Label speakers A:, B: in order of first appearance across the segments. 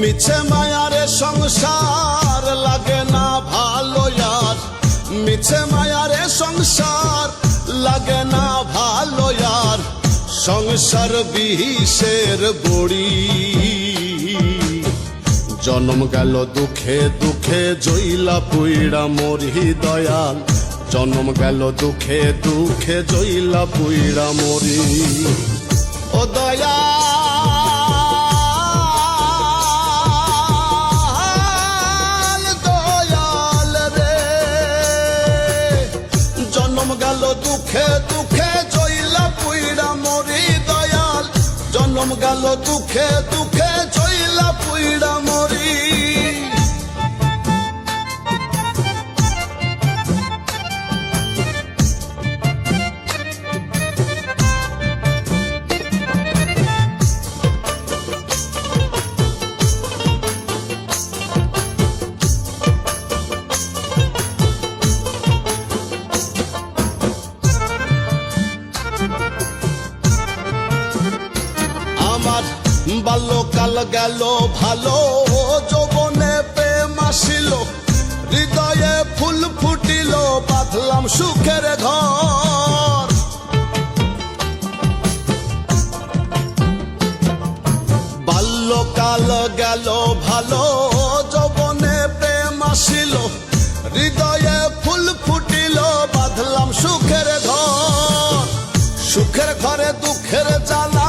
A: মিছে মায়ারে সংসার লাগে না ভালো আর, মিছে মায়ারে সংসার লাগে না ভালো আর, সংসার বিষের বড়ি। জন্ম গেল দুঃখে দুঃখে জইলা পুইড়া মরি দয়াল, জন্ম গেল দুঃখে দুঃখে জইলা পুইড়া মরি। ও দয়াল দয়াল রে, জন্ম গেল দুঃখে দুঃখে জইলা পুইড়া মরি দয়াল, জন্ম গেল দুঃখে দুঃখে জইলা পুইড়া মরি। আমার বাল্যকাল গেল ভালো, যৌবনে প্রেম আসিল, হৃদয়ে ফুল ফুটিল, বাঁধলাম সুখের ঘর। বাল্যকাল গেল ভালো, যৌবনে প্রেম আসিল, হৃদয়ে ফুল ফুটিল, বাঁধলাম সুখের ঘর। সুখের ঘরে দুঃখের জ্বালা,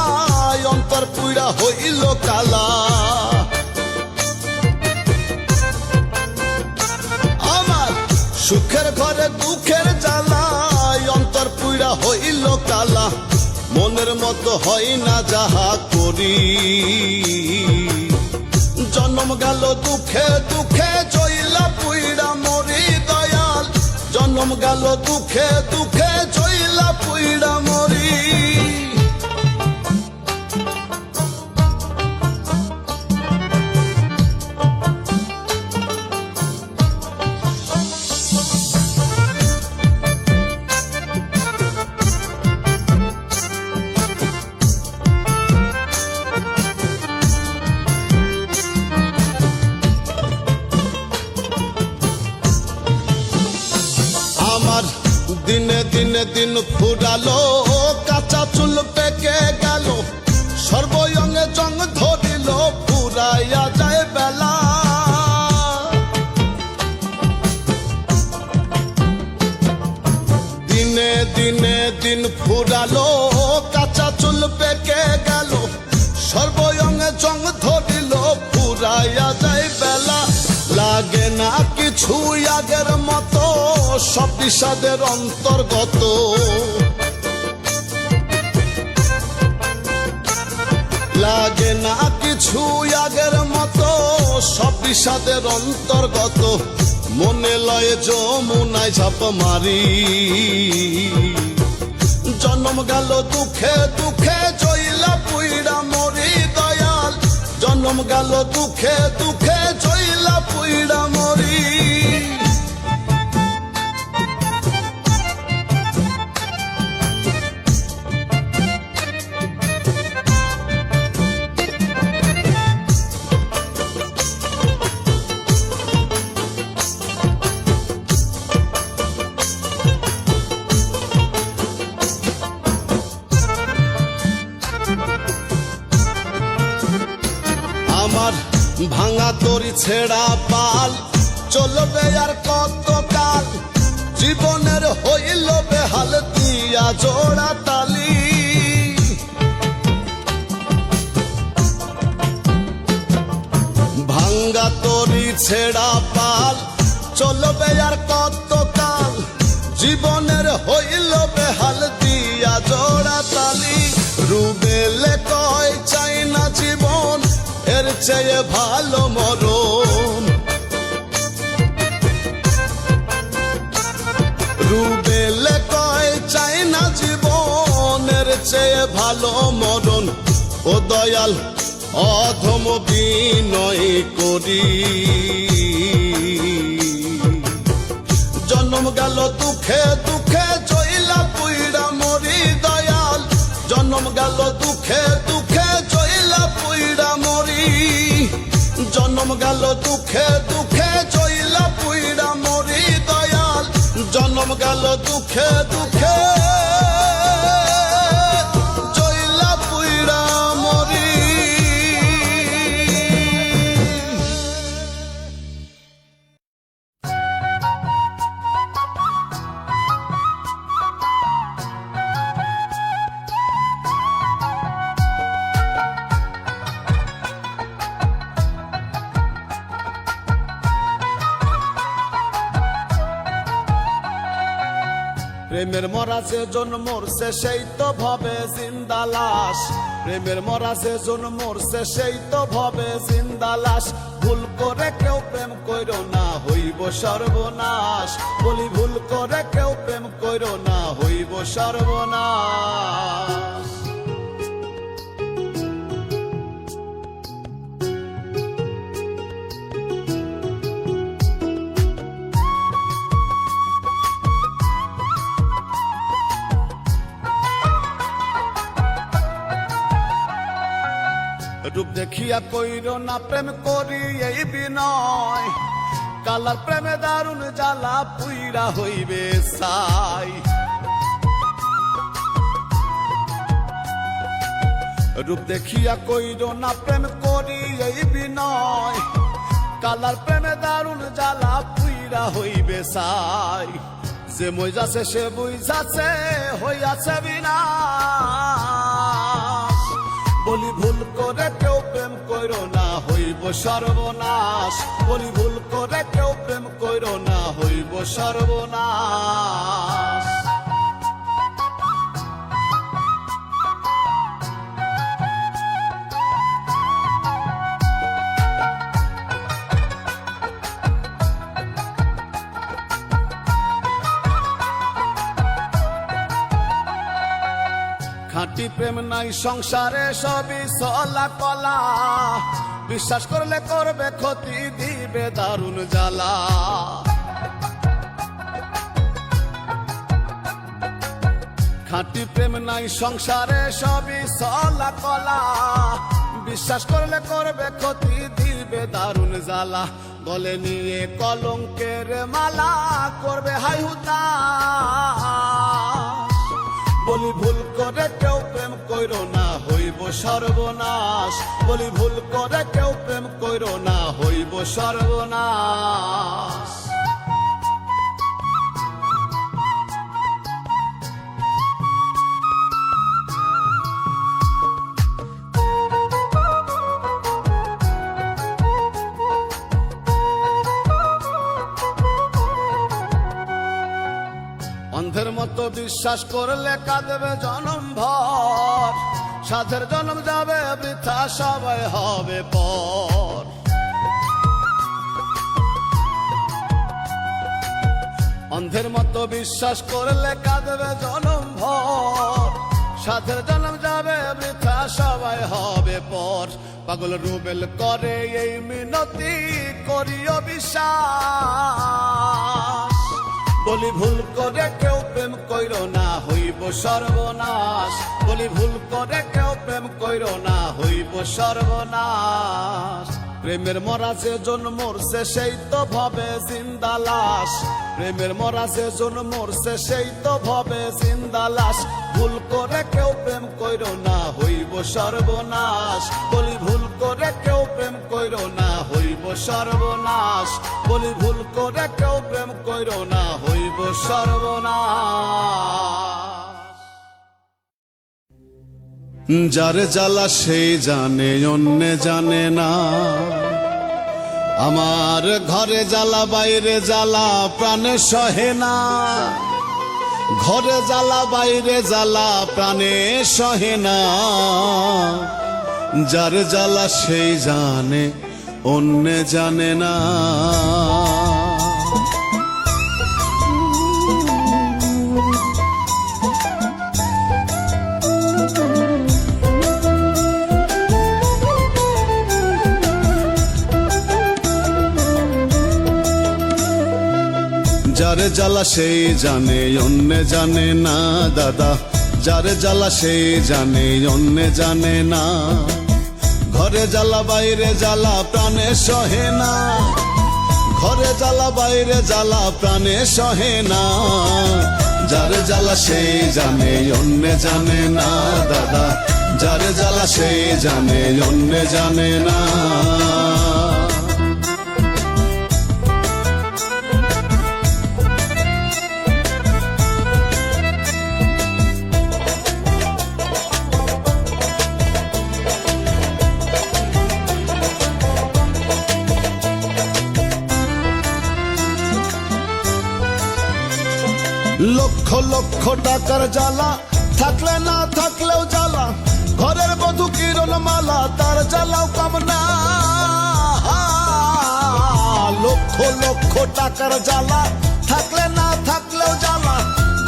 A: অন্তর পুইড়া হইল কালা। আমার সুখের ঘরে দুঃখের জ্বালা, অন্তর পুইড়া হইল কালা। মনের মতো হয় না যাহা করি, জন্ম গেল দুঃখে দুঃখে জইলা পুইড়া মরি দয়াল, জন্ম গেল দুঃখে দুঃখে জইলা পুইড়া মরি। আমার দিনে দিনে দিন ফুরালো, কাঁচা চুল পেকে গেল, সর্বঙ্গে জং ধরিল, ফুরাইয়া যায় বেলা। দিনে দিনে দিন ফুরালো, কাঁচা চুল পেকে গেল, সর্বঙ্গে জং ধরিল, ফুরাইয়া যায় বেলা। লাগে না কিছু আগের মতো, সব বিষাদের অন্তর্গত। লাগে না কিছু আগের মতো, সব বিষাদের অন্তর্গত। মনে লয়ে যমুনায় ঝাঁপ মারি, জন্ম গেল দুঃখে দুঃখে জইলা পুইড়া মরি দয়াল, জন্ম গেল দুঃখে দুঃখে জইলা পুইড়া মরি। আমার ভাঙা তরি ছেড়া পাল, চলবে আর কত কাল, জীবনের হইল বেহাল, দিয়া জোড়া তালি। ভাঙ্গা তরি ছেড়া পাল, চলবে আর কত কাল, জীবনের হইল বেহাল, দিয়া জোড়া তালি। রুবেলে কয় চাই না জীবন, এর চেয়ে ভালো মরণ। রুবেলে কয় চাই না জীবন, এর চেয়ে ভালো মরণ। ও দয়াল অধম বিনয় করি, জন্ম গেল দুঃখে দুঃখে জইলা পুইড়া মরি দয়াল, জন্ম গেল দুঃখে দুঃখে জইলা পুইড়া মরি। দুঃখে দুঃখে জইলা পুইরা মরি দয়াল, জন্ম গেল দুঃখে দুঃখে জইলা পুইরা মরি। প্রেমের মরা যে জন মরছে সেই তো ভবে জিন্দা লাশ, প্রেমের মরা যে জন মরছে সেই তো ভবে জিন্দা লাশ। ভুল করে কেউ প্রেম কইরো না হইব সর্বনাশ, বলি ভুল করে কেউ প্রেম কইরো না হইব সর্বনাশ। রূপ দেখিয়া কইরো না প্রেম করি এই বিনয়, কালার প্রেমে দারুণ জ্বালা পুইরা হইবে সাই। রূপ দেখিয়া কইরো না প্রেম করি এই বিনয়, কালার প্রেমে দারুণ জ্বালা পুইরা হইবে সাই। যে মইজাছে সে বুঝাছে হইয়াছে বিনাশ, বলি ভুল করে কেউ প্রেম কইরো না হইব সর্বনাশ, বলি ভুল করে কেউ প্রেম কইরো না হইব সর্বনাশ। খাঁটি প্রেম নাই সংসারে সবই চলা কলা, বিশ্বাস করলে করবে ক্ষতি দিবে দারুণ জ্বালা। খাঁটি প্রেম নাই সংসারে সবই চলা কলা, বিশ্বাস করলে করবে ক্ষতি দিবে দারুণ জ্বালা। গলে নিয়ে কলঙ্কের মালা করবে হাই হুতাশ, বলি ভুল করে কেউ প্রেম কইরো না হইব সর্বনাশ, বলি ভুল করে কেউ প্রেম কইরো না হইব সর্বনাশ। অন্ধের মতো বিশ্বাস করলে কাঁদবে জনম ভর, সাধের জন্ম যাবে বৃথা সবাই হবে পর। অন্ধের মতো বিশ্বাস করলে কাঁদবে জনম ভর, সাধের জন্ম যাবে বৃথা সবাই হবে পর। পাগল রুবেল করে এই মিনতি করিও বিশ্বাস, বলি ভুল করে কেউ প্রেম কইরো না হইব সর্বনাশ, বলি ভুল করে কেউ প্রেম কইরো না হইব সর্বনাশ। প্রেমের মরা যে জন মরছে সেই তো ভবে জিন্দা লাশ, প্রেমের মরা যে জন মরছে সেই তো ভবে জিন্দা লাশ। ভুল করে কেউ প্রেম কইরো না হইব সর্বনাশ, বলি ভুল করে কেউ প্রেম কইরো না হইব সর্বনাশ, বলি ভুল করে কেউ প্রেম কইরো না হইব সর্বনাশ। যার জ্বালা সেই জানে অন্য জানে না, আমার ঘরে জ্বালা বাইরে জ্বালা প্রাণে সহে না, ঘরে জ্বালা বাইরে জ্বালা প্রাণে সহে না। যার জ্বালা সেই জানে অন্য জানে না। যার জ্বালা সেই জানে অন্য জানে না দাদা, যার জ্বালা সেই জানে অন্য জানে না। ঘরে জ্বালা বাইরে জ্বালা প্রাণ প্রাণে সহে না, ঘরে জ্বালা বাইরে জ্বালা প্রাণে সহে না। যার জ্বালা সেই জানে অন্য জানে না দাদা, যার জ্বালা সেই জানে অন্য জানে না। লক্ষ লক্ষ টাকার জ্বালা থাকলে না থাকলেও জ্বালা, ঘরের বধূ কিরণ মালা তার জ্বালাও কম না। লক্ষ লক্ষ টাকার জ্বালা থাকলে না থাকলেও জ্বালা,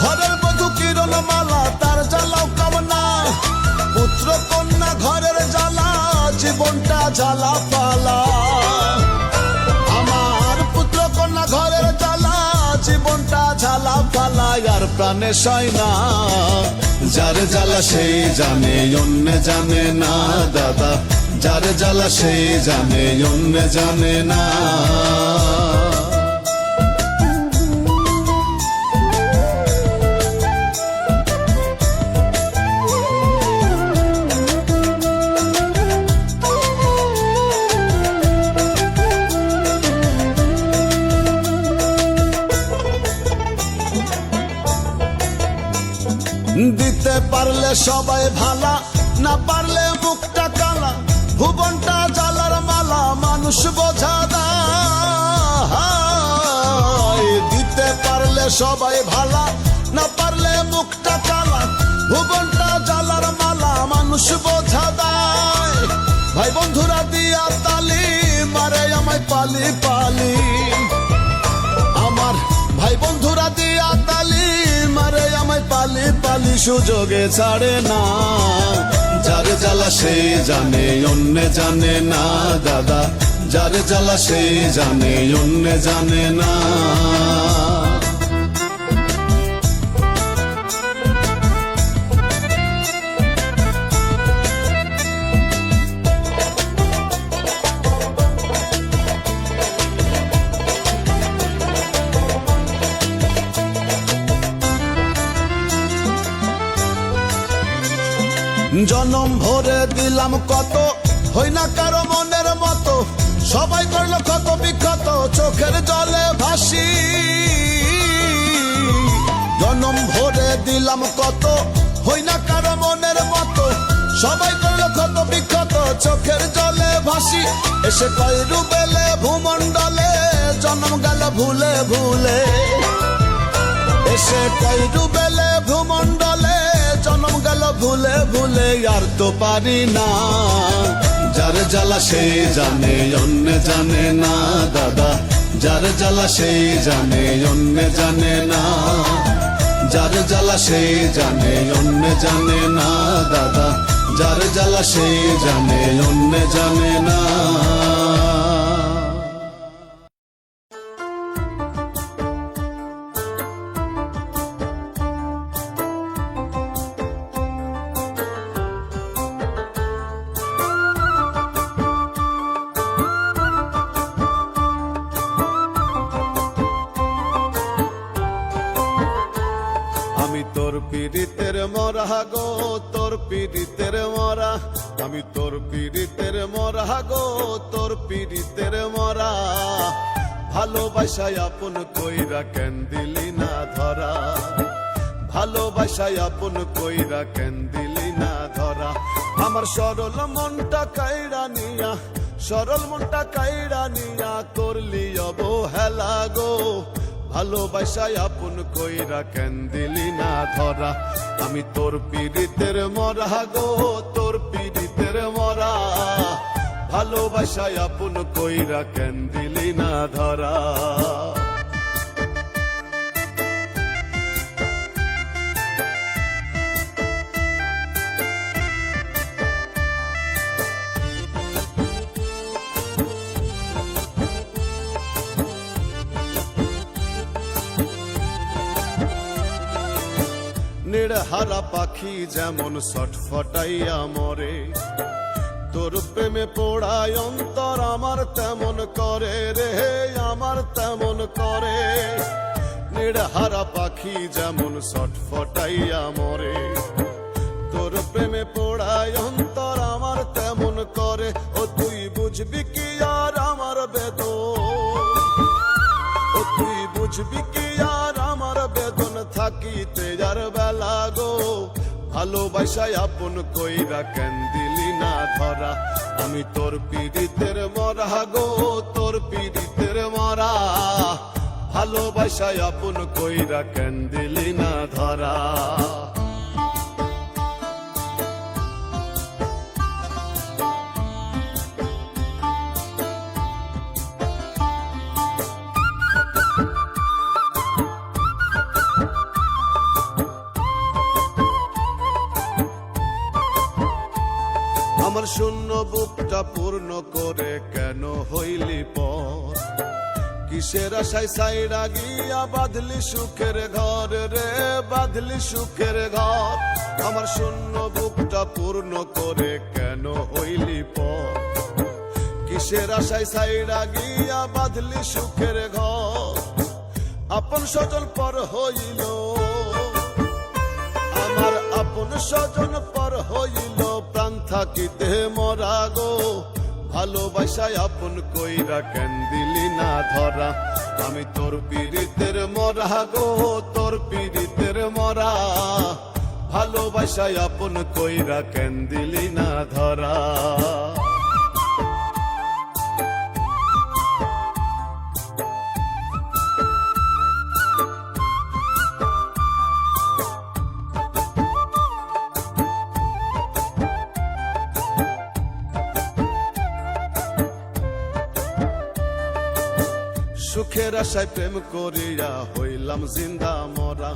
A: ঘরের বধূ কিরণ মালা তার জ্বালাও কম না। পুত্র কন্যা ঘরের জ্বালা, জীবনটা জ্বালা পালা। আমার পুত্র কন্যা ঘরের জ্বালা, জীবনটা ঝালা পালা। আর প্রাণে সয় না, যার জ্বালা সেই জানে অন্য জানে না দাদা, যার জ্বালা সেই জানে অন্য জানে না। দিতে পারলে সবাই ভালা, না পারলে মুখটা কালা। ভুবনটা জ্বালার মালা, মানুষ বোঝা দায়। দিতে পারলে সবাই ভালা, না পারলে মুখটা কালা। ভুবনটা জ্বালার মালা, মানুষ বোঝা দায়। ভাই বন্ধুরা দিয়া তালি মারে আমায় পালি পালি। আমার ভাই বন্ধুরা দিয়া তালি মারে আমায় পালি পালি, সুযোগে ছাড়ে না। যার জ্বালা সেই জানে অন্য জানে না দাদা, যার জ্বালা সেই জানে অন্য জানে না। জনম ভরে দিলাম কত, হই না কারো মনের মতো। সবাই করলো ক্ষত বিক্ষত, চোখের জলে ভাসি। জনম ভরে দিলাম কত, হই না কারো মনের মতো। সবাই করলো ক্ষত বিক্ষত, চোখের জলে ভাসি। এসে কয় ডুবেলে ভূমণ্ডলে, জন্ম গেল ভুলে ভুলে। এসে কয় ডুবেলে ভূমণ্ডলে, জন্ম গেল ভুলে ভুলে। আর তো পারি না, যার জ্বালা সেই জানে অন্য জানে না দাদা, যার জ্বালা সেই জানে অন্য জানে না। যার জ্বালা সেই জানে অন্য জানে না দাদা, যার জ্বালা সেই জানে অন্য জানে না। তোর পীড়িতের মরা গো, তোর পীড়িতের মরা। আমি তোর পীড়িতের মরা গো, তোর পীড়িতের মরা। ভালোবাসায় আপন কইরা কেন দিলি না ধরা, ভালোবাসায় আপন কইরা কেন দিলি না ধরা। আমার সরল মনটা কাইরা নিয়া, সরল মনটা কাইরা নিয়া করলি অবহেলা গো। ভালোবাসায় আপন কইরা কেন দিলি না ধরা। আমি তোর পীড়িতের মরা গো, তোর পীড়িতের মরা। ভালোবাসায় আপন কইরা কেন দিলি না ধরা। নিড়হারা পাখি যেমন ছটফটাইয়া মরে, তোর প্রেমে পোড়ায় অন্তর আমার তেমন করে রে, আমার তেমন করে। নিড়হারা পাখি যেমন ছটফটাইয়া মরে, তোর প্রেমে পোড়ায় অন্তর আমার তেমন করে। ও তুই বুঝবি কি আর আমার বেদন, ও তুই বুঝবি কি আর আমার বেদন, থাকিতে যার বেলা গো। ভালোবাসায় আপন কইরা কেন দিলি না ধরা, আমি তোর পীড়িতের মরা গো, তোর পীড়িতের মরা। ভালোবাসায় আপন কইরা কেন দিলি না ধরা। আমার শূন্য বুকটা পূর্ণ করে কেন হইলি পর, কিসের আশায় সাইরা গিয়া বাঁধলি সুখের ঘর রে, বাঁধলি সুখের ঘর। আমার শূন্য বুকটা পূর্ণ করে কেন হইলি পর, কিসের আশায় সাইরা গিয়া বাঁধলি সুখের ঘর। আপন স্বজন পর হইল, আমার আপন স্বজন পর হইল, প্রাণ থাকিতে মরা গো। ভালোবাসায় আপন কইরা কেন দিলি না ধরা, আমি তোর পীড়িতের মরা গো, তোর পীড়িতের মরা। ভালোবাসায় আপন কইরা কেন দিলি না ধরা। সুখের আশায় প্রেম করিয়া হইলাম জিন্দা মরা,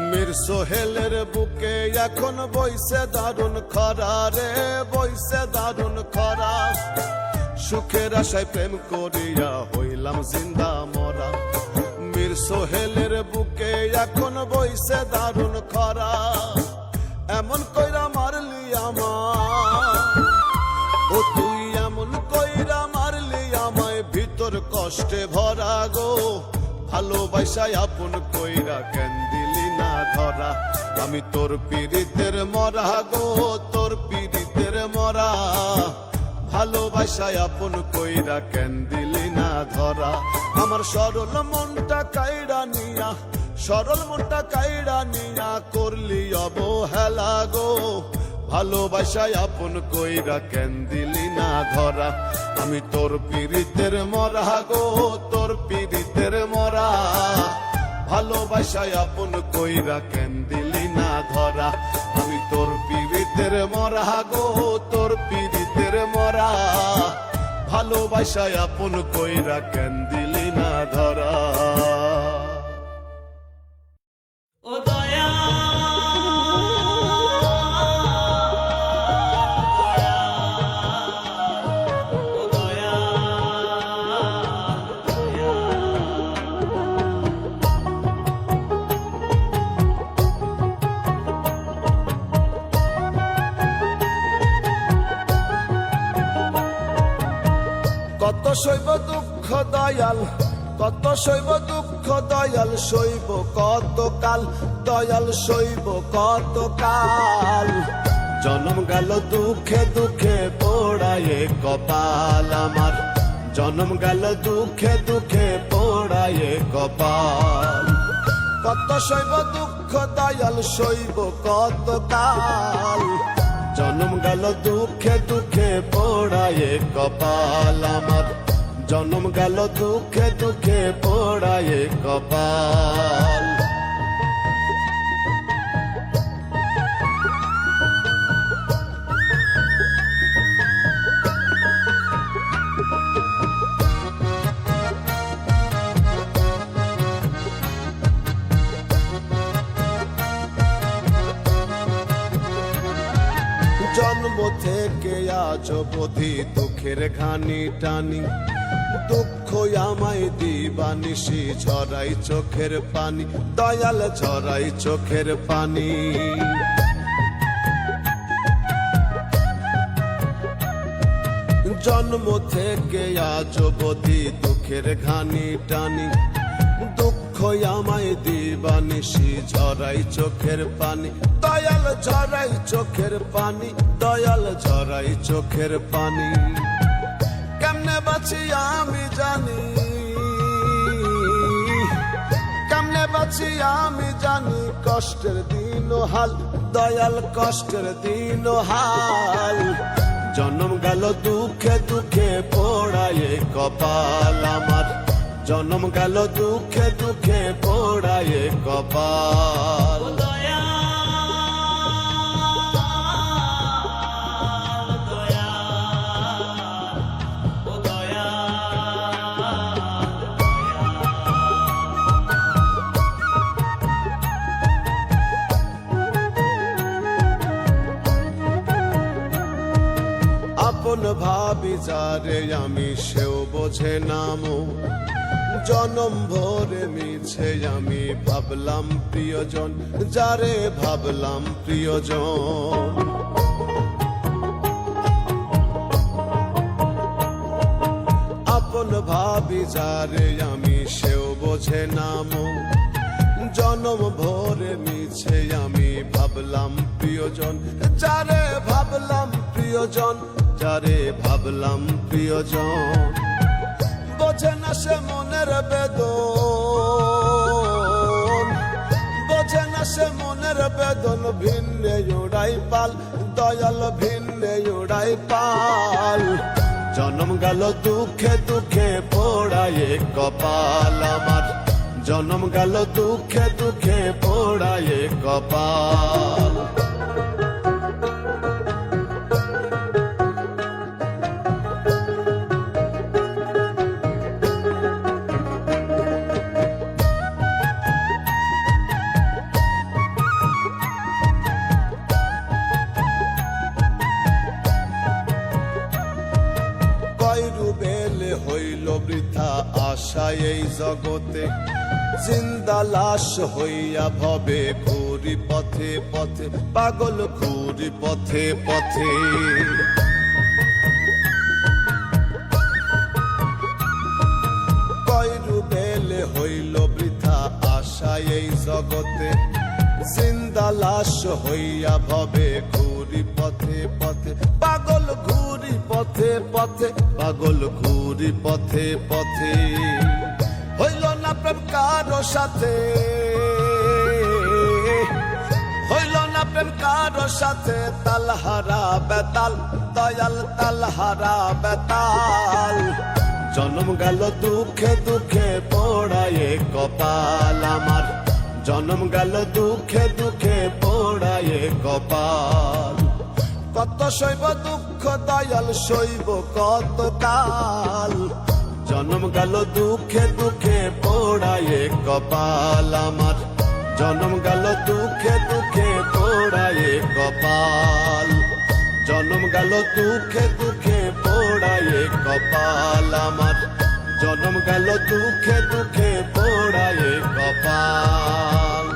A: মীর সোহেলের বুকে এখন বইছে দারুণ খরা রে, বইছে দারুণ খরা। সুখের আশায় প্রেম করিয়া হইলাম জিন্দা মরা, মীর সোহেলের বুকে এখন বইছে দারুণ খরা। এমন কইরা মারলি আমার, ও তুই এমন কইরা মারলি আমায়, ভিতর কষ্টে ভরা গো। ভালোবাসায় আপন কইরা কেন দিলি না ধরা, আমি তোর পীড়িতের মরা গো, তোর পীড়িতের মরা। ভালোবাসায় আপন কইরা কেন দিলি না ধরা। আমার সরল মনটা কাইড়া নিয়া, সরল মনটা কাইড়া নিয়া করলি অবহেলা গো। ভালোবাসায় আপন কইরা কেন দিলি না ধরা, আমি তোর পীড়িতের মরা গো, তোর পীড়িতের মরা। ভালোবাসায় আপন কইরা কেন দিলি না ধরা, আমি তোর পীড়িতের মরা গো, তোর পীড়িতের মরা। ভালোবাসায় আপন কইরা কেন দিলি না ধরা।
B: ও দয়া
A: কত সইব দুঃখ দয়াল, কত সইব দুঃখ দয়াল, সইব কত কাল দয়াল, সইব কত কাল। জনম গেল দুঃখে দুঃখে পোড়ায়ে কপাল আমার, জনম গেল দুঃখে দুঃখে পোড়ায়ে কপাল। কত সইব দুঃখ দয়াল, সইব কত কাল। জনম গেল দুঃখে দুঃখে পোড়ায়ে কপাল আমার, জনম গেল দুঃখে দুঃখে পোড়ায়ে কপাল। জন্ম থেকে আজ অবধি দুঃখের ঘানি টানি, দুঃখ আমায় দিবানিশি ঝরাই চোখের পানি, দয়াল ঝরাই চোখের পানি। জন্ম থেকে আজ অবধি দুঃখের ঘানি টানি, দুঃখ আমায় দিবানিশি ঝরাই চোখের পানি, দয়াল ঝরাই চোখের পানি, দয়াল ঝরাই চোখের পানি। কেমনে বাঁচি আমি জানি, কেমনে বাঁচি আমি জানি, কষ্টের দিন হাল, দয়াল কষ্টের দিন হাল। জন্ম গেল দুঃখে দুঃখে পোড়ায় কপাল আমার, জন্ম গেল দুঃখে দুঃখে পোড়ায় কপাল। আপন ভাবি যারে আমি সেও বোঝে নামো, জনম ভরে মিছে আমি ভাবলাম প্রিয়জন, যারে ভাবলাম প্রিয়জন। আপন ভাবি যারে আমি সেও বোঝে নামো, জনম ভরে মিছে আমি ভাবলাম প্রিয়জন, যারে ভাবলাম প্রিয়জন, যারে ভাবলাম প্রিয়জন। বোঝে না সে মনের বেদন, বোঝে না সে মনের বেদন, ভিন্নে উড়াই পাল, দয়াল ভিন্নে উড়াই পাল। জন্ম গেল দুঃখে দুঃখে পোড়ায় কপাল আমার, জন্ম গেল দুঃখে দুঃখে পোড়ায় কপাল। বেলে হইল বৃথা আশা এই জগতে, জিন্দা লাশ হইয়া ভবে ঘুরি পথে পথে, পাগল ঘুরি পথে পথে। কয়রু বেলে হইল বৃথা আশা এই জগতে, জিন্দা লাশ হইয়া ভবে ঘুরি পথে পথে, পাগল ঘুরি পথে পথে, পাগল ঘুরি পথে পথে। হইল না প্রেম কারো সাথে, হইল না প্রেম কারো সাথে, তালহারা বেতাল, দয়াল তালহারা বেতাল। জন্ম গেল দুঃখে দুঃখে পোড়ায় কপাল আমার, জন্ম গেল দুঃখে দুঃখে পোড়ায় কপাল। কত সইব দুঃখ দয়াল সইব কত কাল, জন্ম গেল দুঃখে দুঃখে পোড়ায় কপাল আমার, জন্ম গেল দুঃখে দুঃখে পোড়ায় কপাল। জন্ম গেল দুঃখে দুঃখে পোড়ায় কপাল আমার, জন্ম গেল দুঃখে দুঃখে পোড়ায় কপাল।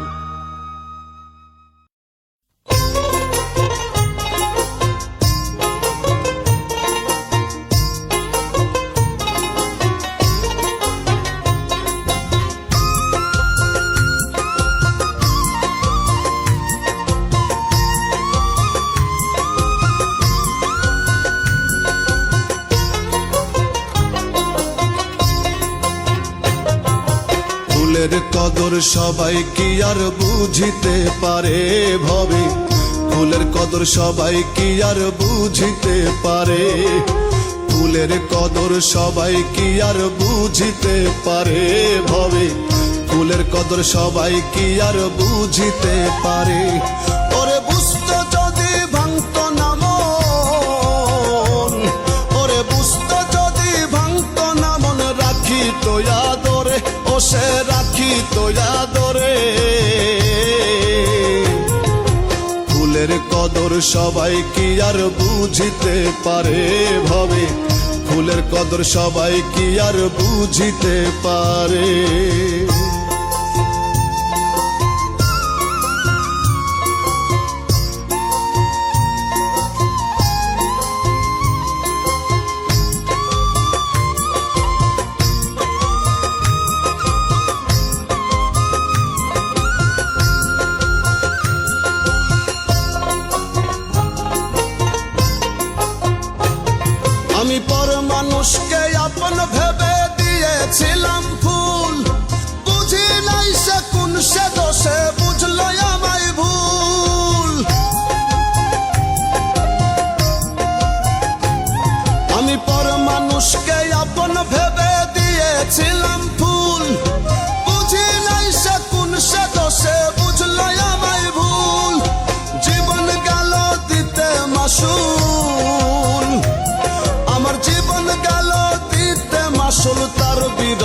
A: ফুলের কদর সবাই কি আর বুঝিতে পারে ভবে, ফুলের কদর সবাই কি আর বুঝিতে পারে, ফুলের কদর সবাই কি আর বুঝিতে পারে ভবে, ফুলের কদর সবাই কি আর বুঝিতে পারে। ওরে বুঝতো যদি ভাঙতো না মন, ওরে বুঝতো যদি ভাঙতো না মন, রাখি তো আদরে, ও সে রাখি তো আদরে। ফুলের কদর সবাই কি আর বুঝিতে পারে ভবে, ফুলের কদর সবাই কি আর বুঝিতে পারে।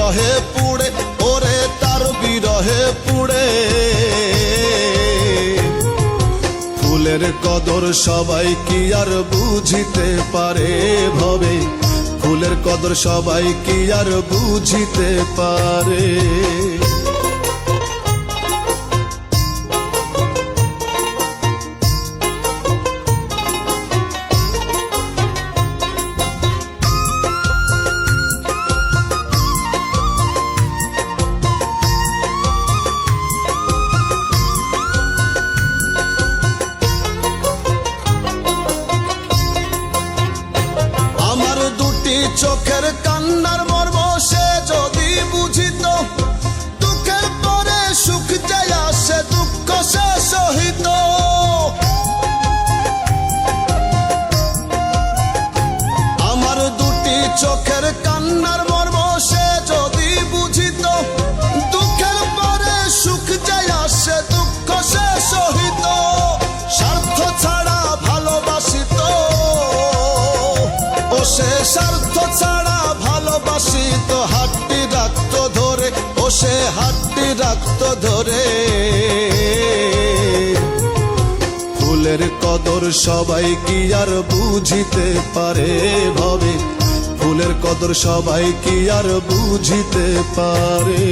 A: বিরহে পুড়ে, ওরে তার বিরহে পুড়ে। ফুলের কদর সবাই কি আর বুঝিতে পারে ভবে, ফুলের কদর সবাই কি আর বুঝিতে পারে। চোখের কান্নার মর্ম সে যদি বুঝিত, দুঃখের পরে সুখ যে আসে দুঃখ সে সহিত। আমার দুটি চোখের কান্নার মর্ম সে যদি বুঝিত, দুঃখের পরে সুখ যে আসে দুঃখ সে সহিত। স্বার্থ ছাড়া ভালোবাসিত, ও সে স্বার্থ ছাড়া ভালোবাসিত, হাতটি রাখত ধরে, ও সে হাতটি রাখত ধরে। ফুলের কদর সবাই কি আর বুঝিতে পারে ভবে, ফুলের কদর সবাই কি আর বুঝিতে পারে।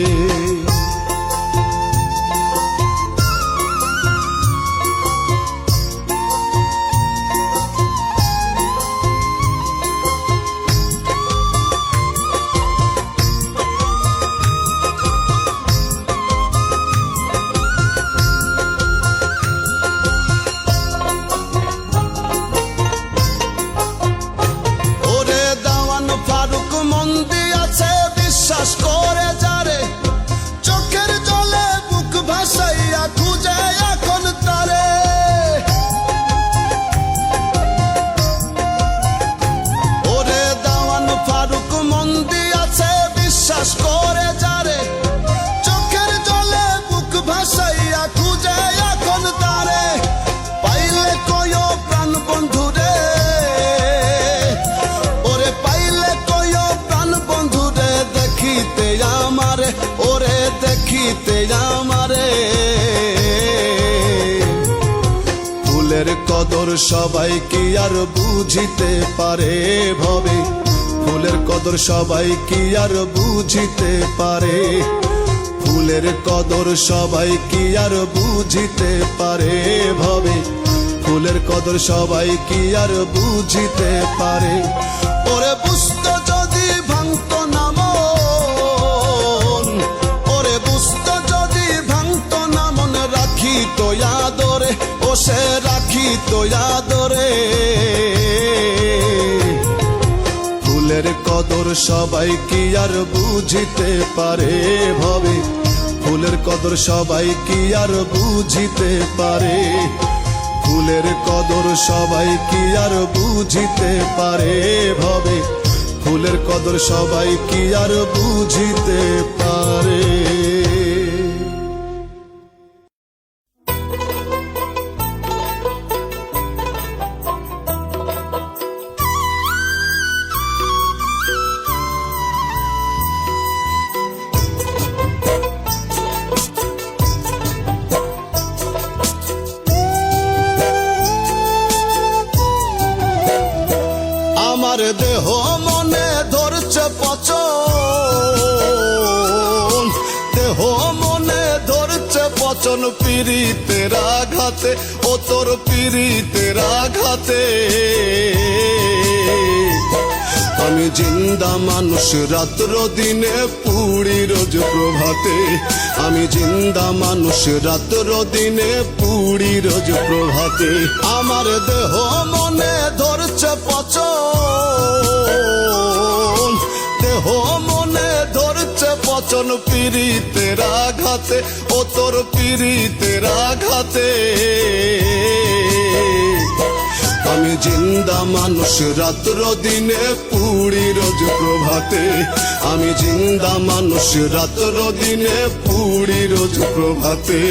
A: বিশ্বাস করে যারে, চোখের জলে বুক ভাসাইয়া খুঁজে এখন তারে। ওরে দাওয়ান ফারুক মন্দি আছে বিশ্বাস করে যারে, চোখের জলে বুক ভাসাইয়া খুঁজে এখন তারে। পাইলে কয়ো প্রাণ বন্ধুরে, ওরে পাইলে কয়ো প্রাণ বন্ধুরে, দেখিতে আমারে, ওরে দেখিতে আমারে। ফুলের কদর সবাই কি আর বুঝিতে পারে ভবে, ফুলের কদর সবাই কি আর বুঝিতে পারে। ফুলের কদর সবাই কি আর বুঝিতে পারে ভবে, ফুলের কদর সবাই কি আর বুঝিতে পারে। ওরে বুঝত যদি ভাঙত না মন, ওরে বুঝত যদি ভাঙত না মন, রাখিত আদরে, ও সে রাখিত আদরে। ফুলের কদর সবাই কি আর বুঝিতে পারে ভবে, ফুলের কদর সবাই কি আর বুঝিতে পারে। ফুলের কদর সবাই কি আর বুঝিতে পারে ভবে, ফুলের কদর সবাই কি আর বুঝিতে পারে। আমার দেহ মনে ধরছে পচন, দেহ মনে ধরছে পচন, পীড়িতের আঘাতে, ও তোর পীড়িতের আঘাতে। আমি জিন্দা মানুষ রাত্র দিনে পুড়ি রোজ প্রভাতে, আমি জিন্দা মানুষ রাত্র দিনে পুড়ি রোজ প্রভাতে। আমার দেহ মনে ধরছে পচন, দেহ মনে ধরছে পচন, পীড়িতের আঘাতে, ও তোর পীড়িতের আঘাতে। আমি জিন্দা মানুষ রাত্র দিনে পুড়ি রোজ প্রভাতে, আমি জিন্দা মানুষ রাত্র দিনে পুড়ি রোজ প্রভাতে।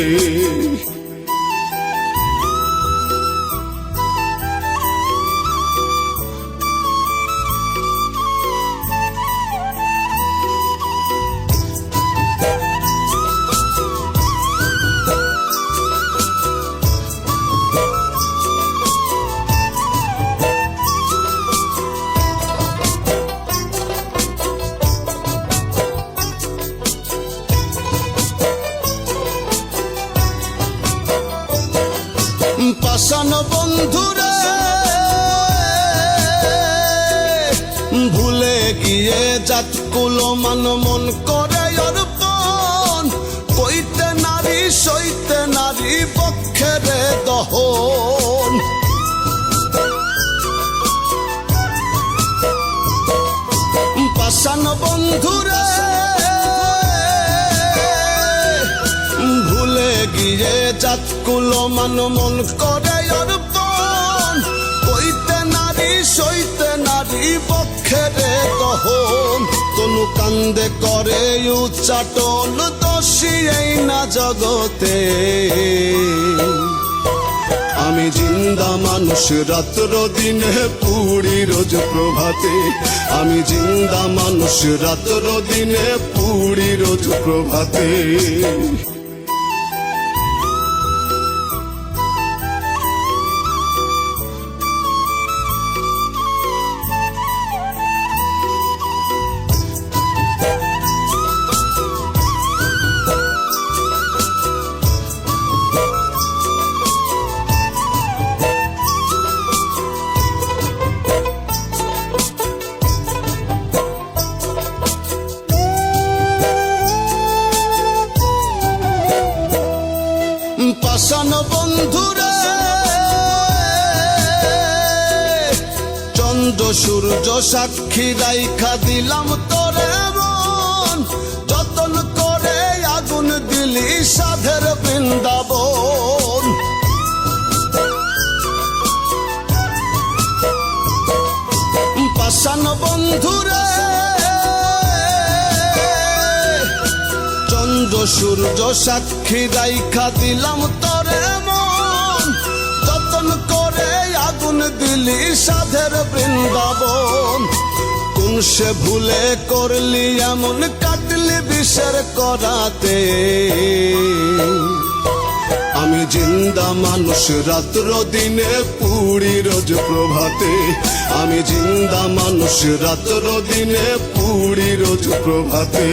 A: পাষাণ বন্ধুরে ভুলে গিয়ে জাতকুল মান মন করে অর্পণ, কইতে নারী সইতে নারী পক্ষেরে দহন। পাষাণ বন্ধুরে ভুলে গিয়ে জাতকুল মান মন করে অর্পণ, কইতে নারী সইতে নারী পক্ষেরে দহন। তনু কান্দে করে উচ্চাটন, দোষী এই না জগতে। আমি জিন্দা মানুষ রাত্র দিনে পুরি রোজ প্রভাতে, আমি জিন্দা মানুষ রাত্র দিনে পুরি রোজ প্রভাতে। পাষাণ বন্ধুরে চন্দ্র সূর্য সাক্ষী রাইখা দিলাম তোরে মন, যতন করে আগুন দিলি সাধের বৃন্দাবন। পাষাণ বন্ধুরে চন্দ্র সূর্য সাক্ষী রাইখা দিলাম তোরে মন, যতন করে আগুন দিলি সাধের বৃন্দাবন। কোন সে ভুলে করলি এমন কাটলি বিষের করাতে। আমি জিন্দা মানুষ রাত্র দিনে পুরি রোজ প্রভাতে, আমি জিন্দা মানুষ রাত্র দিনে পুরি রোজ প্রভাতে।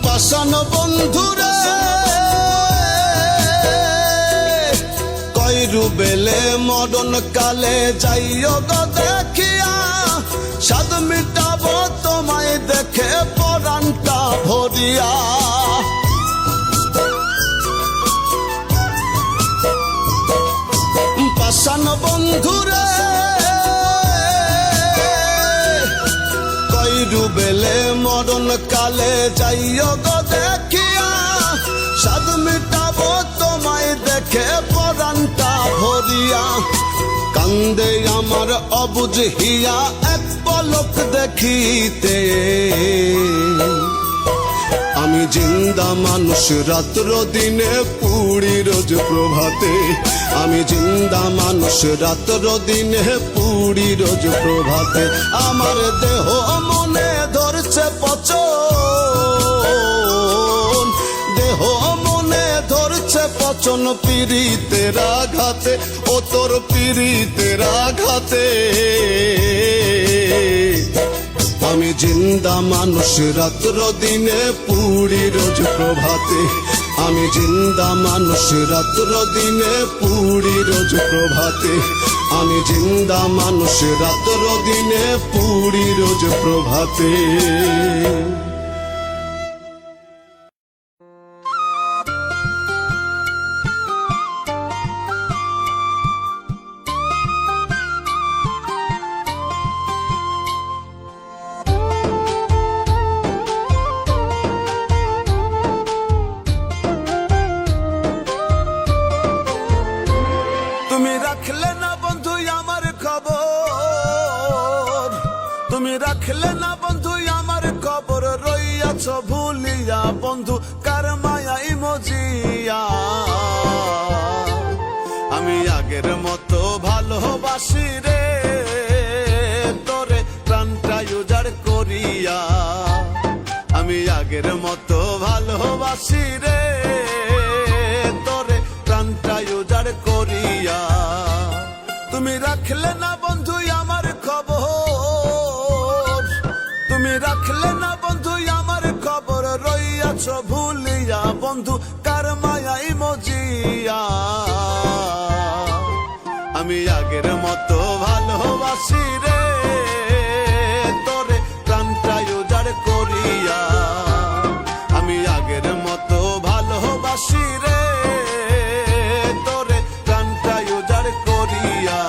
A: পাষাণ বন্ধুরে কইরু বেলে মরণ কালে যাইও গো দেখিয়া, সাদ মিটাবো তোমায় দেখে পরাণটা ভরিয়া। পাষাণ বন্ধুরে কইরু বেলে মরণ কালে যাইও গো দেখিয়া, সাদ মিটাবো তোমায় দেখে পরাণটা ভরিয়া। কান্দে আমার অবুঝ হিয়া এক পলক দেখিতে। আমি জিন্দা মানুষ রাত্র দিনে পুরি রোজ প্রভাতে, আমি জিন্দা মানুষ রাত্র দিনে পুরি রোজ প্রভাতে। আমার দেহ মনে ধরছে পচন, দেহ মনে ধরছে পচন পীড়িতের আঘাতে, ও তোর পীড়িতের আঘাতে। আমি জিন্দা মানুষ রাত্র দিনে পুরি রোজ প্রভাতে, আমি জিন্দা মানুষ রাত্র দিনে পুরি রোজ প্রভাতে, আমি জিন্দা মানুষ রাত্র দিনে পুরি রোজ প্রভাতে। তুমি রাখলে না বন্ধু আমার খবর, রইয়াছ ভুলিয়া বন্ধু কার মায়াই মজিয়া। ভালোবাসি রে তোরে প্রাণটা উজাড় করিয়া আমি আগের মতো ভালোবাসি রে তোরে প্রাণটা উজাড় করিয়া তুমি রাখলে না বন্ধু আমার খবর তুমি রাখলে না বন্ধু আমার খবর রইয়াছ ভুলিয়া বন্ধু কার মায়াই মজিয়া আমি আগের মতো ভালোবাসি রে তোরে প্রাণটা উজাড় করিয়া আমি আগের মতো ভালোবাসি রে তোরে প্রাণটা উজাড় করিয়া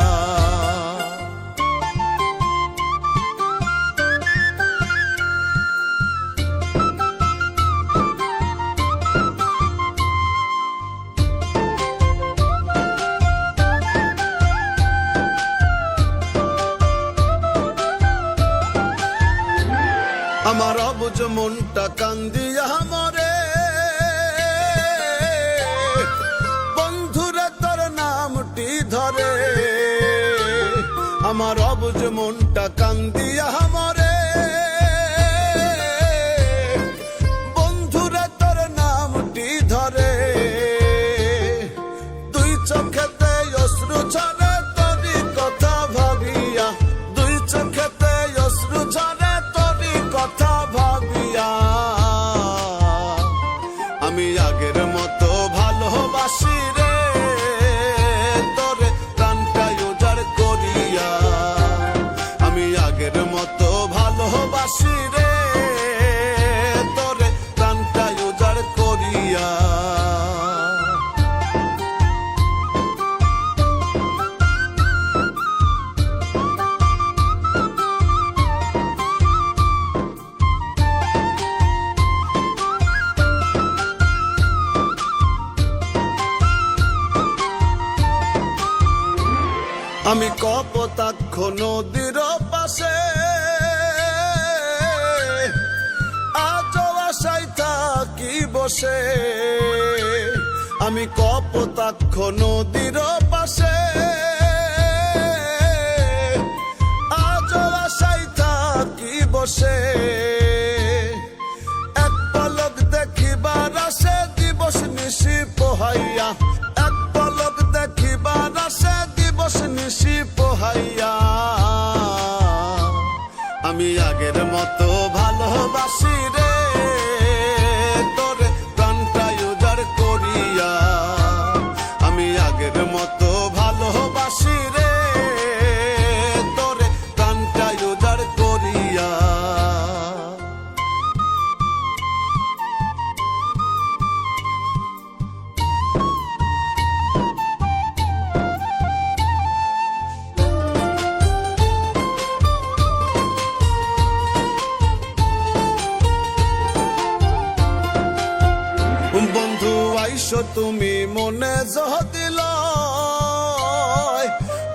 A: আমার অবুঝ মনটা কান্দিয়া মরে বন্ধুরা তোর নামটি ধরে আমার অবুঝ মনটা কান্দিয়া মরে বন্ধুরা তোর নামটি ধরে দুই চোখেতে অশ্রু ঝরে তোরই কথা ভাবিয়া দুই চোখেতে অশ্রু ঝরে কথা ভাবিয়া আমি আগের মতো ভালোবাসি রে তোরে প্রাণটা উজাড় করিয়া আমি আগের মতো ভালোবাসি রে তোরে প্রাণটা উজাড় করিয়া আমি কপোতাক্ষ নদীর পাশে আজও আশায় থাকি বসে আমি কপোতাক্ষ নদীর পাশে আজও আশায় থাকি বসে এক পলক দেখিবার আসে দিবস নিশি পোহাইয়া এক পলক দেখিবার আসে দিবস নিশি পোহাইয়া আমি আগের মতো ভালোবাসি রে তোরে প্রাণটা উজাড় করিয়া আমি আগের মতো ভালোবাসি রে তোরে প্রাণটা উজাড় করিয়া বন্ধু আইসো তুমি মনে জহদিল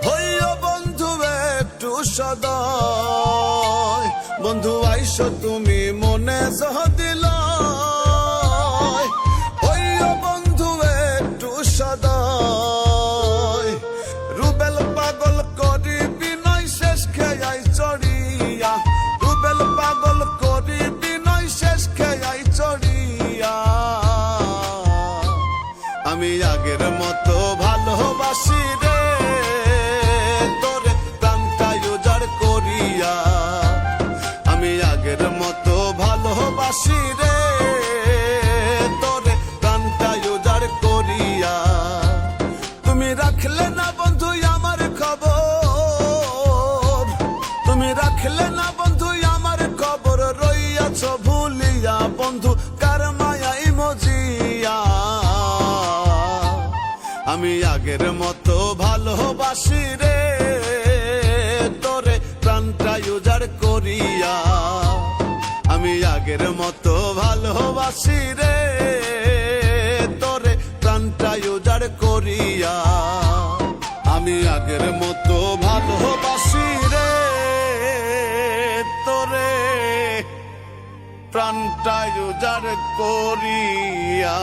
A: হইও বন্ধু একটু সদয় বন্ধু আইসো তুমি মনে জহদিল হইও বন্ধু একটু সদয় রুবেল পাগল করি বিনয় শেষ খেয়াই চড়িয়া রুবেল পাগল করি বিনয় শেষ খেয়াই চড়িয়া আমি আগের মতো ভালোবাসি রে তোরে প্রাণটা উজাড় করিয়া আমি আগের মতো ভালোবাসি রে তোরে প্রাণটা উজাড় করিয়া তুমি রাখলে না বন্ধু আমার খবর তুমি রাখলে না বন্ধু আমার খবর রইয়াছ ভুলিয়া বন্ধু কার মায়াই মজিয়া আমি আগের মতো ভালোবাসি রে তোরে প্রাণটা উজাড় করিয়া আমি আগের মতো ভালোবাসি রে তোরে প্রাণটা উজাড় করিয়া আমি আগের মতো ভালোবাসি রে তোরে প্রাণটা উজাড় করিয়া।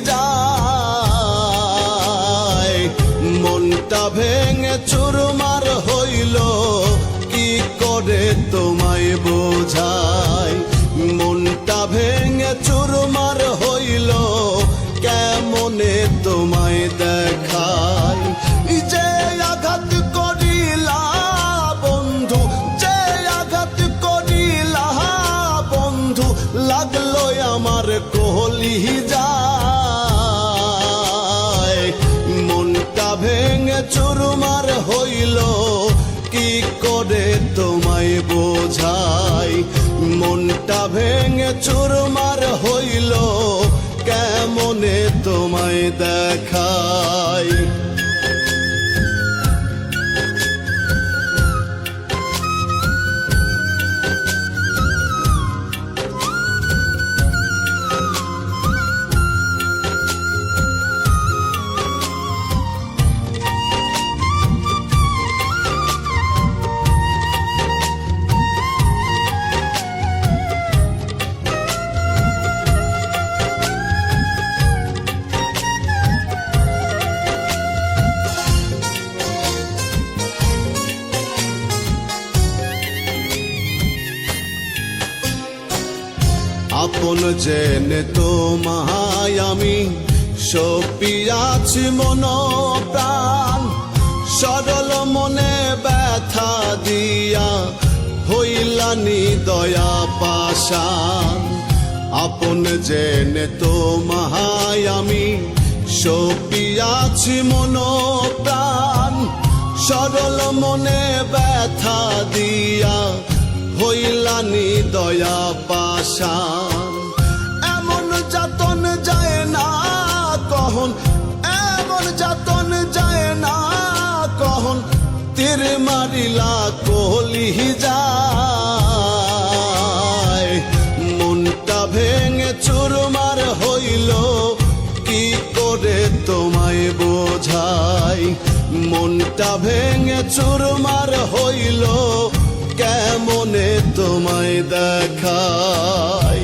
A: যায় মনটা ভেঙে চুরমার হইল কি করে তোমায় বোঝাই মনটা ভেঙে চুরমার হইল কেমনে তোমায় দেখাই যে আঘাত করিলা বন্ধু যে আঘাত করিলা বন্ধু লাগলো আমার কলি যায় মনটা ভেঙে চুরমার হইল কি করে তোমায় বোঝাই মনটা ভেঙে চুরমার হইল কেমনে তোমায় দেখাই আপন জেনে তোমায় আমি সপিয়াছি মন প্রাণ সরল মনে ব্যথা দিয়া হইলানি দয়া পাশান আপন জেনে তোমায় আমি সপিয়াছি মন প্রাণ সরল মনে ব্যথা দিয়া হইলানি দয়া পাশান এমন যাতন যায় না কহন এমন যাতন যায় না কহন তীর মারিলা কলি যায় মনটা ভেঙে চুরমার হইল কি করে তোমায় বোঝাই মনটা ভেঙে চুরমার হইল কেমনে তোমায় দেখাই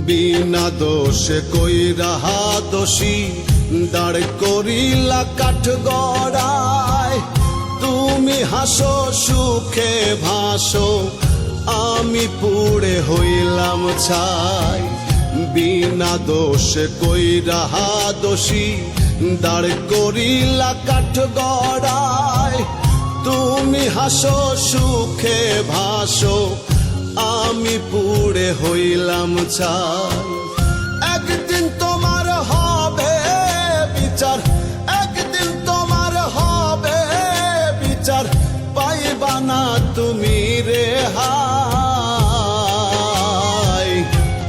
A: বিনা দোষে কইরা দোষী দাঁড় করিলা কাঠ গড়ায় তুমি হাসো সুখে ভাসো আমি পুড়ে হইলাম ছাই বিনা দোষে কইরা দোষী দাঁড় করিলা কাঠ গড়ায় তুমি হাসো সুখে ভাসো আমি পুড়ে হইলাম ছাই একদিন তোমার হবে বিচার একদিন তোমার হবে বিচার পাইবা না তুমি রেহাই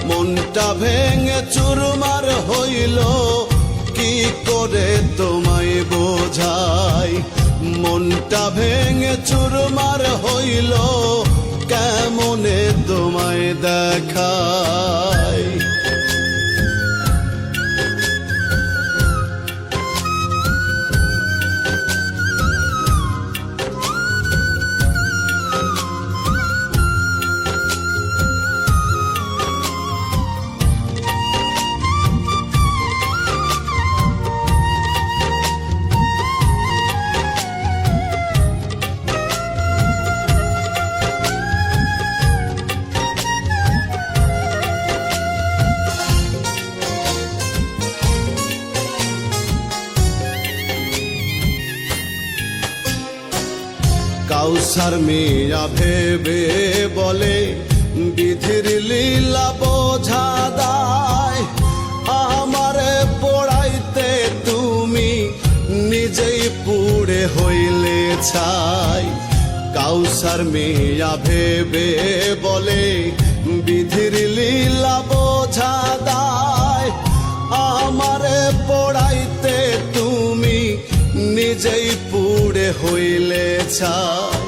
A: মনটা ভেঙে চুরমার হইল কি করে তোমায় বোঝাই মনটা ভেঙে চুরমার হইল কেমনে তোমায় দেখাই কাউসার মিয়া ভেবে বলে বিধির লীলা বোঝা দায় আমারে পোড়াইতে তুমি নিজেই পুড়ে হইলে ছাই কাউসার মিয়া ভেবে বলে বিধির লীলা বোঝা দায়, আমারে পড়াইতে তুমি নিজেই পুড়ে হইলে ছাই।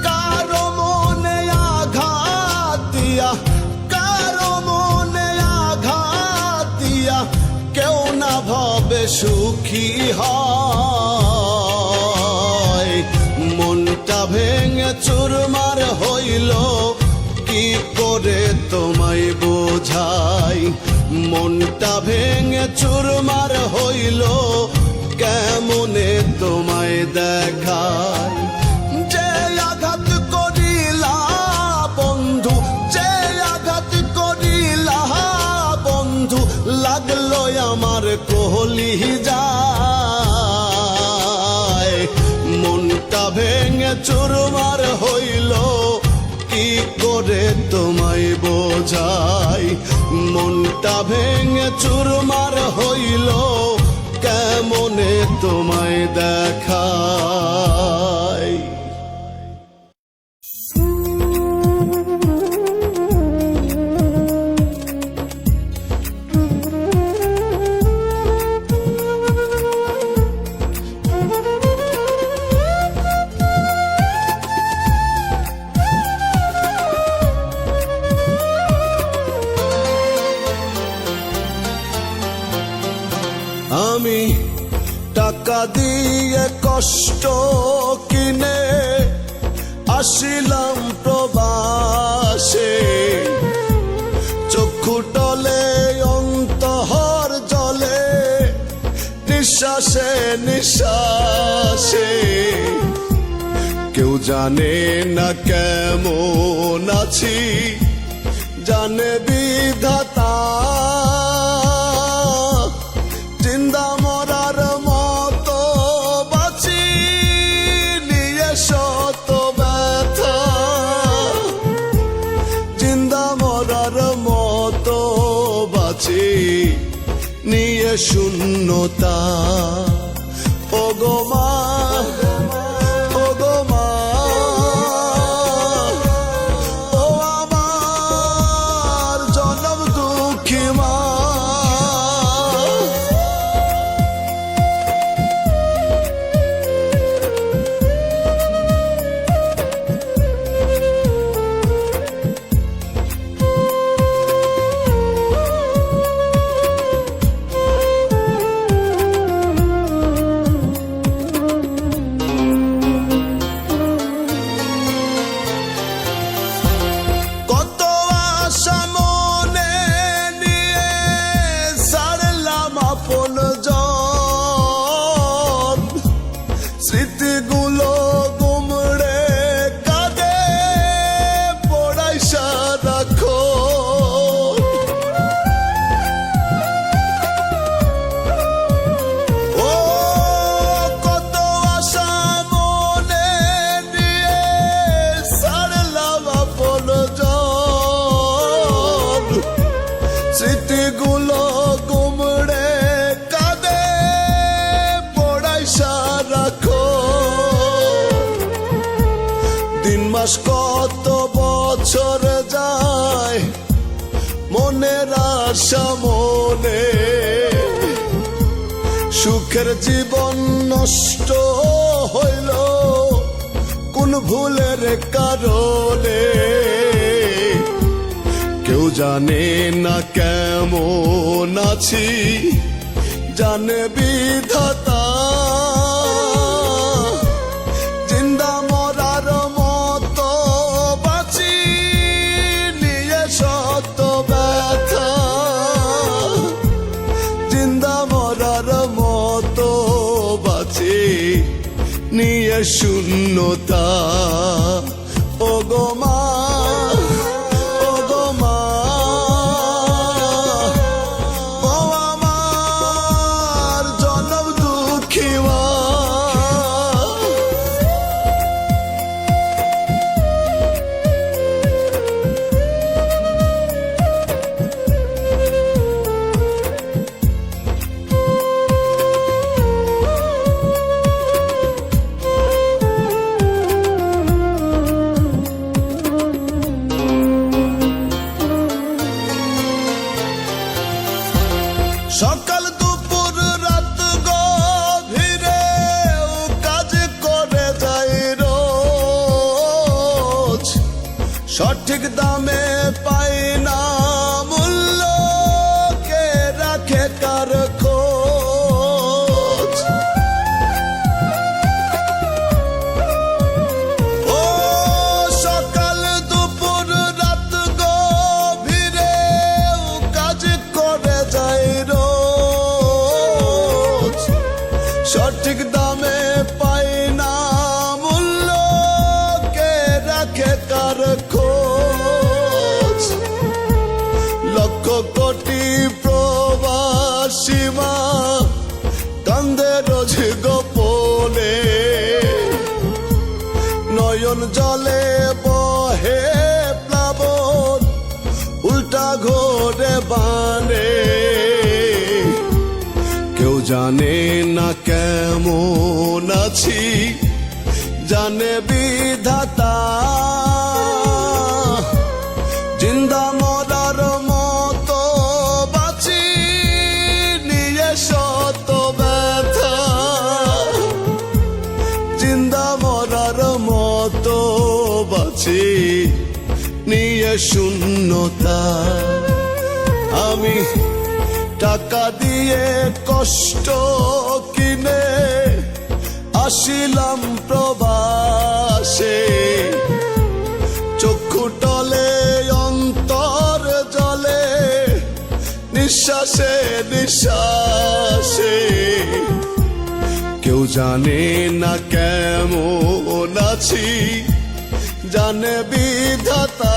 A: কারো মনে আঘাত দিয়া, কারো মনে আঘাত দিয়া কেউ না ভাবে সুখী হয়। মনটা ভেঙে চুরমার হইল কি করে তোমায় বোঝাই, মনটা ভেঙে চুরমার হইল কেমনে তোমায় দেখাই। যে আঘাত করিলা বন্ধু, যে আঘাত করিলা বন্ধু, লাগলো আমার কহলি যায়। মনটা ভেঙে চুরমার হইল কি করে তোমায় বোঝাই, মনটা ভেঙে চুরমার হইল কেমনে তোমায় দেখাই। আমি টাকা দিয়ে কষ্ট কিনে আসিলাম প্রবাসে, চক্ষু টলে অন্তহর জলে নিঃশ্বাসে নিঃশ্বাসে। কেউ জানে না কেমন আছি, জানে বিধাতা। জিন্দা মরার মতো বাঁচি নিয়ে শত ব্যথা, জিন্দা মরার মতো বাঁচি নিয়ে শূন্যতা। ও গো মা, ও গো মা, ও আমার জনম দুঃখী মা। স্মৃতিগুলো গুমড়ে কাঁদে পড়াই সারাক্ষণ। ও কত আশা মনে নিয়ে ছাড়লাম আপনজন, স্মৃতিগুলো গুমড়ে কাঁদে পড়াই সারাক্ষণ। দিন মাস কত বছর যায় মনের আশা মনে, সুখের জীবন নষ্ট হইল কোন ভুলের কারণে। কেউ জানে না কেমন আছি, জানে বিধাতা। জিন্দা মরার মতো বাঁচি নিয়ে শত ব্যথা, জিন্দা মরার মতো বাঁচি নিয়ে শূন্যতা। ও গো মা, ও গো মা, ও আমার জনম দুঃখী মা। সকাল দুপুর রাত গভীরে কাজ করে যাই রোজ, সঠিক দামে পাই না মূল্য, কে রাখে কার খোঁজ। ও সকাল দুপুর রাত গভীরে কাজ করে যাই রোজ, সঠিক দামে পাই না মূল্য, কে রাখে কার খোঁজ। লক্ষ কোটি প্রবাসী মা কান্দে রোজ গোপনে, নয়ন জলে বহে প্লাবন, উল্টা ঘোরে বানে। কেউ জানে না কেমন আছি, জানে বিধাতা। জিন্দা মরার মতো বাঁচি নিয়ে শত ব্যথা, জিন্দা মরার মতো বাঁচি নিয়ে শূন্যতা। আমি টাকা দিয়ে কষ্ট কিনে আসিলাম প্রবাসে, চক্ষু টলে অন্তর জলে, নিঃশ্বাসে নিঃশ্বাসে। কেউ জানে না কেমন আছি, জানে বিধাতা।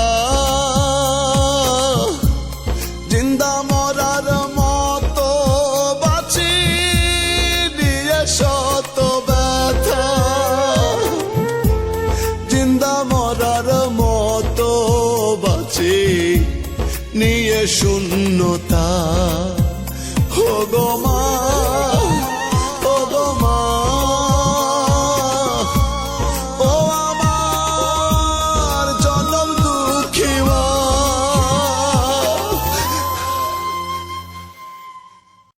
A: জিন্দা মরার মতো বাঁচি নিয়ে শত ব্যথা, জিন্দা মরার মতো বাঁচি নিয়ে শূন্যতা। হো গো মা